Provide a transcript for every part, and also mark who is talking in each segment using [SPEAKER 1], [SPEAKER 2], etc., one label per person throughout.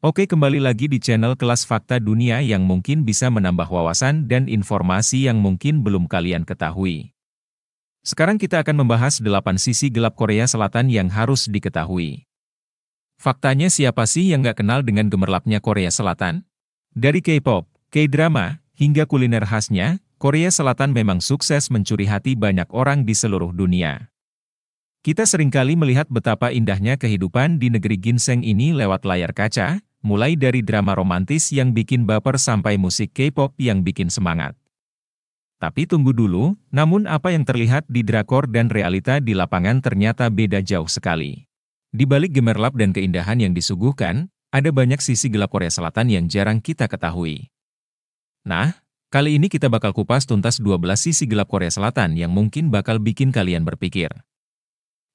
[SPEAKER 1] Oke, kembali lagi di channel Kelas Fakta Dunia yang mungkin bisa menambah wawasan dan informasi yang mungkin belum kalian ketahui. Sekarang kita akan membahas 8 sisi gelap Korea Selatan yang harus diketahui. Faktanya, siapa sih yang nggak kenal dengan gemerlapnya Korea Selatan? Dari K-pop, K-drama, hingga kuliner khasnya, Korea Selatan memang sukses mencuri hati banyak orang di seluruh dunia. Kita seringkali melihat betapa indahnya kehidupan di negeri ginseng ini lewat layar kaca, mulai dari drama romantis yang bikin baper sampai musik K-pop yang bikin semangat. Tapi tunggu dulu, namun apa yang terlihat di drakor dan realita di lapangan ternyata beda jauh sekali. Di balik gemerlap dan keindahan yang disuguhkan, ada banyak sisi gelap Korea Selatan yang jarang kita ketahui. Nah, kali ini kita bakal kupas tuntas 12 sisi gelap Korea Selatan yang mungkin bakal bikin kalian berpikir.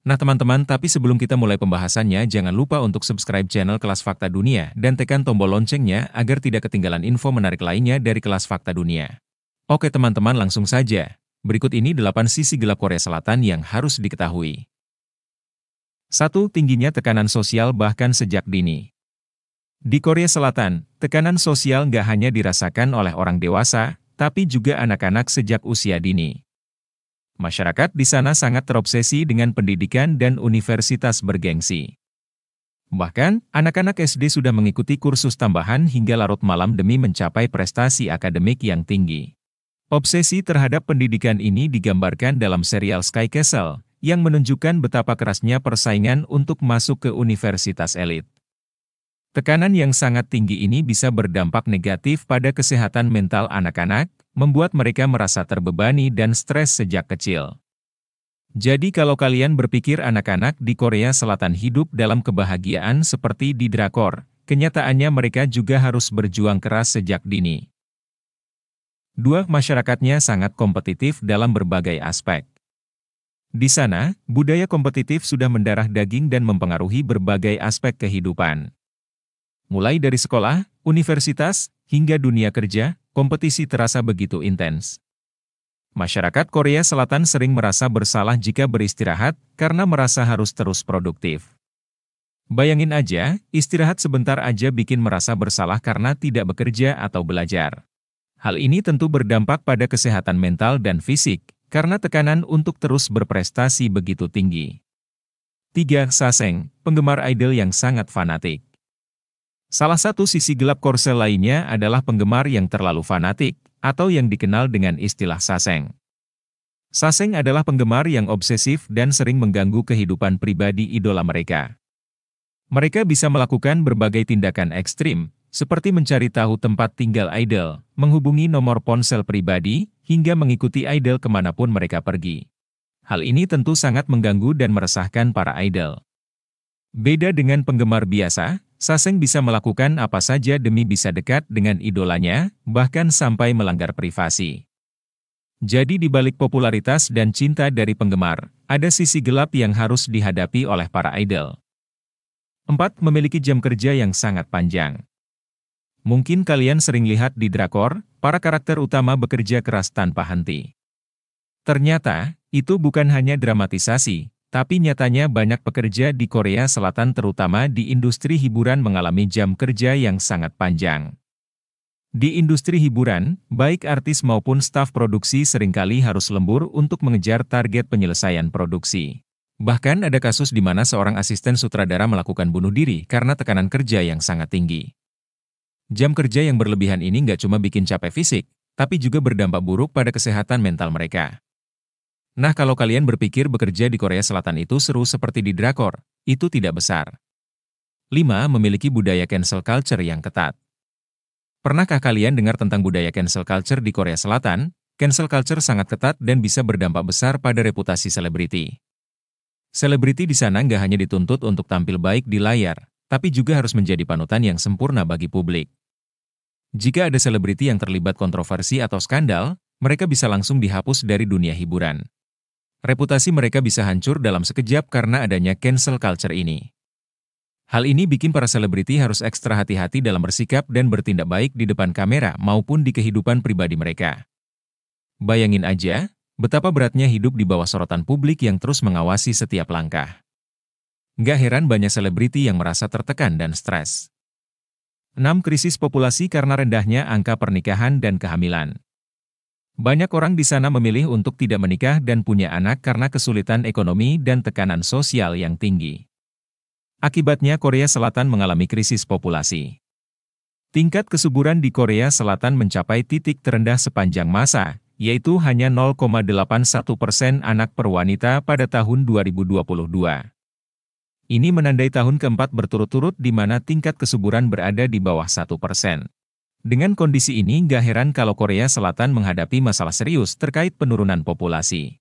[SPEAKER 1] Nah teman-teman, tapi sebelum kita mulai pembahasannya, jangan lupa untuk subscribe channel Kelas Fakta Dunia dan tekan tombol loncengnya agar tidak ketinggalan info menarik lainnya dari Kelas Fakta Dunia. Oke teman-teman, langsung saja. Berikut ini 8 sisi gelap Korea Selatan yang harus diketahui. 1. Tingginya tekanan sosial bahkan sejak dini. Di Korea Selatan, tekanan sosial nggak hanya dirasakan oleh orang dewasa, tapi juga anak-anak sejak usia dini. Masyarakat di sana sangat terobsesi dengan pendidikan dan universitas bergengsi. Bahkan, anak-anak SD sudah mengikuti kursus tambahan hingga larut malam demi mencapai prestasi akademik yang tinggi. Obsesi terhadap pendidikan ini digambarkan dalam serial Sky Castle, yang menunjukkan betapa kerasnya persaingan untuk masuk ke universitas elit. Tekanan yang sangat tinggi ini bisa berdampak negatif pada kesehatan mental anak-anak, membuat mereka merasa terbebani dan stres sejak kecil. Jadi kalau kalian berpikir anak-anak di Korea Selatan hidup dalam kebahagiaan seperti di drakor, kenyataannya mereka juga harus berjuang keras sejak dini. 2. Masyarakatnya sangat kompetitif dalam berbagai aspek. Di sana, budaya kompetitif sudah mendarah daging dan mempengaruhi berbagai aspek kehidupan. Mulai dari sekolah, universitas, hingga dunia kerja, kompetisi terasa begitu intens. Masyarakat Korea Selatan sering merasa bersalah jika beristirahat karena merasa harus terus produktif. Bayangin aja, istirahat sebentar aja bikin merasa bersalah karena tidak bekerja atau belajar. Hal ini tentu berdampak pada kesehatan mental dan fisik, karena tekanan untuk terus berprestasi begitu tinggi. 3. Saseng, penggemar idol yang sangat fanatik. Salah satu sisi gelap Korsel lainnya adalah penggemar yang terlalu fanatik, atau yang dikenal dengan istilah saseng. Saseng adalah penggemar yang obsesif dan sering mengganggu kehidupan pribadi idola mereka. Mereka bisa melakukan berbagai tindakan ekstrim, seperti mencari tahu tempat tinggal idol, menghubungi nomor ponsel pribadi, hingga mengikuti idol kemanapun mereka pergi. Hal ini tentu sangat mengganggu dan meresahkan para idol. Beda dengan penggemar biasa, Saseng bisa melakukan apa saja demi bisa dekat dengan idolanya, bahkan sampai melanggar privasi. Jadi di balik popularitas dan cinta dari penggemar, ada sisi gelap yang harus dihadapi oleh para idol. 4. Memiliki jam kerja yang sangat panjang. Mungkin kalian sering lihat di drakor, para karakter utama bekerja keras tanpa henti. Ternyata, itu bukan hanya dramatisasi, tapi nyatanya banyak pekerja di Korea Selatan terutama di industri hiburan mengalami jam kerja yang sangat panjang. Di industri hiburan, baik artis maupun staf produksi seringkali harus lembur untuk mengejar target penyelesaian produksi. Bahkan ada kasus di mana seorang asisten sutradara melakukan bunuh diri karena tekanan kerja yang sangat tinggi. Jam kerja yang berlebihan ini nggak cuma bikin capek fisik, tapi juga berdampak buruk pada kesehatan mental mereka. Nah, kalau kalian berpikir bekerja di Korea Selatan itu seru seperti di drakor, itu tidak besar. 5. Memiliki budaya cancel culture yang ketat. Pernahkah kalian dengar tentang budaya cancel culture di Korea Selatan? Cancel culture sangat ketat dan bisa berdampak besar pada reputasi selebriti. Selebriti di sana nggak hanya dituntut untuk tampil baik di layar, tapi juga harus menjadi panutan yang sempurna bagi publik. Jika ada selebriti yang terlibat kontroversi atau skandal, mereka bisa langsung dihapus dari dunia hiburan. Reputasi mereka bisa hancur dalam sekejap karena adanya cancel culture ini. Hal ini bikin para selebriti harus ekstra hati-hati dalam bersikap dan bertindak baik di depan kamera maupun di kehidupan pribadi mereka. Bayangin aja, betapa beratnya hidup di bawah sorotan publik yang terus mengawasi setiap langkah. Nggak heran banyak selebriti yang merasa tertekan dan stres. 6. Krisis populasi karena rendahnya angka pernikahan dan kehamilan. Banyak orang di sana memilih untuk tidak menikah dan punya anak karena kesulitan ekonomi dan tekanan sosial yang tinggi. Akibatnya Korea Selatan mengalami krisis populasi. Tingkat kesuburan di Korea Selatan mencapai titik terendah sepanjang masa, yaitu hanya 0,81% anak per wanita pada tahun 2022. Ini menandai tahun keempat berturut-turut di mana tingkat kesuburan berada di bawah 1%. Dengan kondisi ini nggak heran kalau Korea Selatan menghadapi masalah serius terkait penurunan populasi.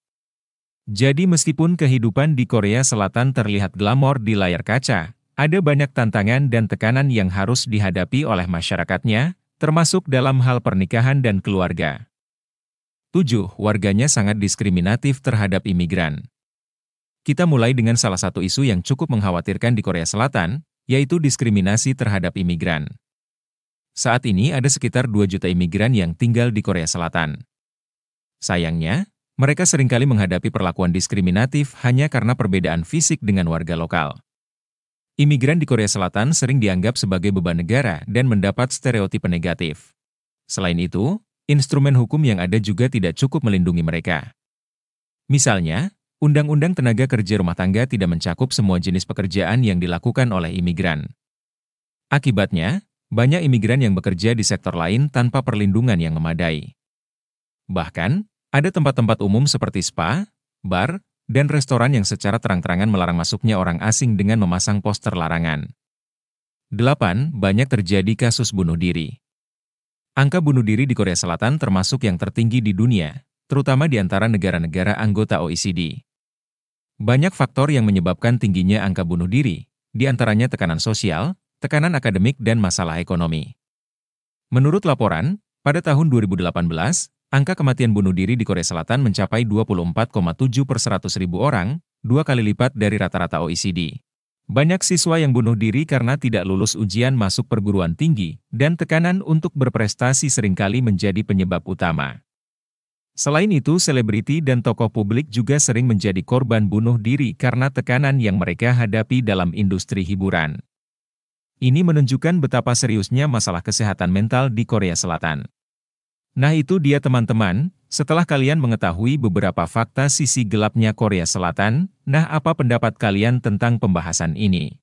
[SPEAKER 1] Jadi meskipun kehidupan di Korea Selatan terlihat glamor di layar kaca, ada banyak tantangan dan tekanan yang harus dihadapi oleh masyarakatnya, termasuk dalam hal pernikahan dan keluarga. 7. Warganya sangat diskriminatif terhadap imigran. Kita mulai dengan salah satu isu yang cukup mengkhawatirkan di Korea Selatan, yaitu diskriminasi terhadap imigran. Saat ini ada sekitar 2 juta imigran yang tinggal di Korea Selatan. Sayangnya, mereka seringkali menghadapi perlakuan diskriminatif hanya karena perbedaan fisik dengan warga lokal. Imigran di Korea Selatan sering dianggap sebagai beban negara dan mendapat stereotip negatif. Selain itu, instrumen hukum yang ada juga tidak cukup melindungi mereka. Misalnya, Undang-Undang Tenaga Kerja Rumah Tangga tidak mencakup semua jenis pekerjaan yang dilakukan oleh imigran. Akibatnya, banyak imigran yang bekerja di sektor lain tanpa perlindungan yang memadai. Bahkan, ada tempat-tempat umum seperti spa, bar, dan restoran yang secara terang-terangan melarang masuknya orang asing dengan memasang poster larangan. 8. Banyak terjadi kasus bunuh diri. Angka bunuh diri di Korea Selatan termasuk yang tertinggi di dunia, terutama di antara negara-negara anggota OECD. Banyak faktor yang menyebabkan tingginya angka bunuh diri, di antaranya tekanan sosial, tekanan akademik dan masalah ekonomi. Menurut laporan, pada tahun 2018, angka kematian bunuh diri di Korea Selatan mencapai 24,7 per 100.000 orang, 2 kali lipat dari rata-rata OECD. Banyak siswa yang bunuh diri karena tidak lulus ujian masuk perguruan tinggi, dan tekanan untuk berprestasi seringkali menjadi penyebab utama. Selain itu, selebriti dan tokoh publik juga sering menjadi korban bunuh diri karena tekanan yang mereka hadapi dalam industri hiburan. Ini menunjukkan betapa seriusnya masalah kesehatan mental di Korea Selatan. Nah itu dia teman-teman, setelah kalian mengetahui beberapa fakta sisi gelapnya Korea Selatan, nah apa pendapat kalian tentang pembahasan ini?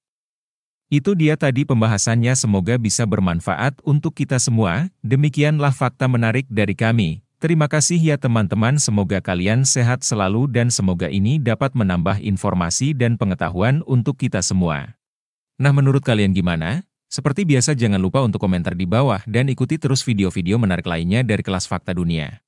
[SPEAKER 1] Itu dia tadi pembahasannya, semoga bisa bermanfaat untuk kita semua. Demikianlah fakta menarik dari kami. Terima kasih ya teman-teman, semoga kalian sehat selalu dan semoga ini dapat menambah informasi dan pengetahuan untuk kita semua. Nah menurut kalian gimana? Seperti biasa jangan lupa untuk komentar di bawah dan ikuti terus video-video menarik lainnya dari Kelas Fakta Dunia.